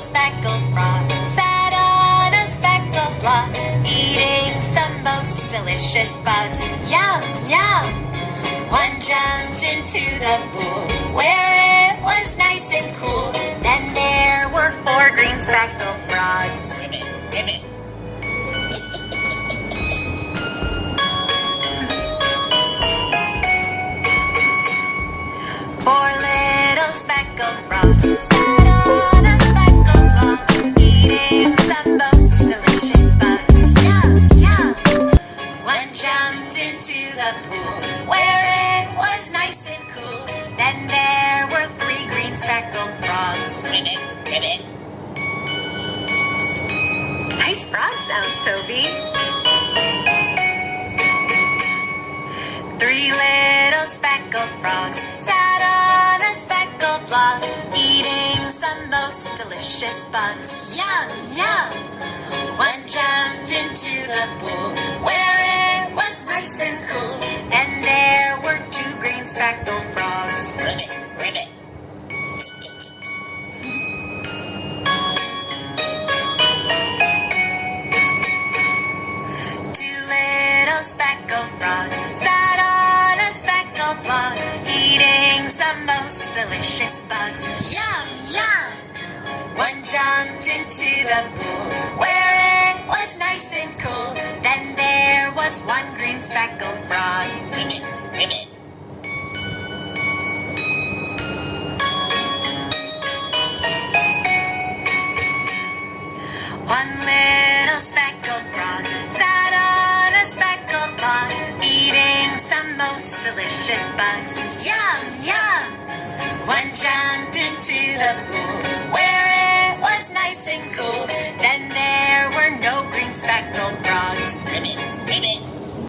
speckled frog sat on a speckled block, eating some most delicious bugs. Yum, yum! One jumped into the pool, where it was nice and cool. Then there were 4 green speckled frogs. Ribbit, ribbit. 4 little speckled frogs sat on a speckled block, eating some most delicious bugs. Yum, yum! One jumped into the pool, where it was nice and cool. Then there were 3 green speckled frogs. Ribbit, ribbit. Nice frog sounds, Toby. 3 little speckled frogs sat on a speckled block, eating some most delicious bugs. Yum, yum! One jumped into the pool, where it was nice and cool. And there were 2 green speckled frogs. Ribbit, ribbit. 2 little speckled frogs sat on a speckled block, eating some most delicious bugs. Yum, yum! One jumped into the pool, where it was nice and cool. Then there was 1 green speckled frog. Ribbit, ribbit. 1 little speckled frog sat on a speckled block, eating some most delicious bugs. Yum, yum! One jumped into the pool, where it was nice and cool. Then there were no green speckled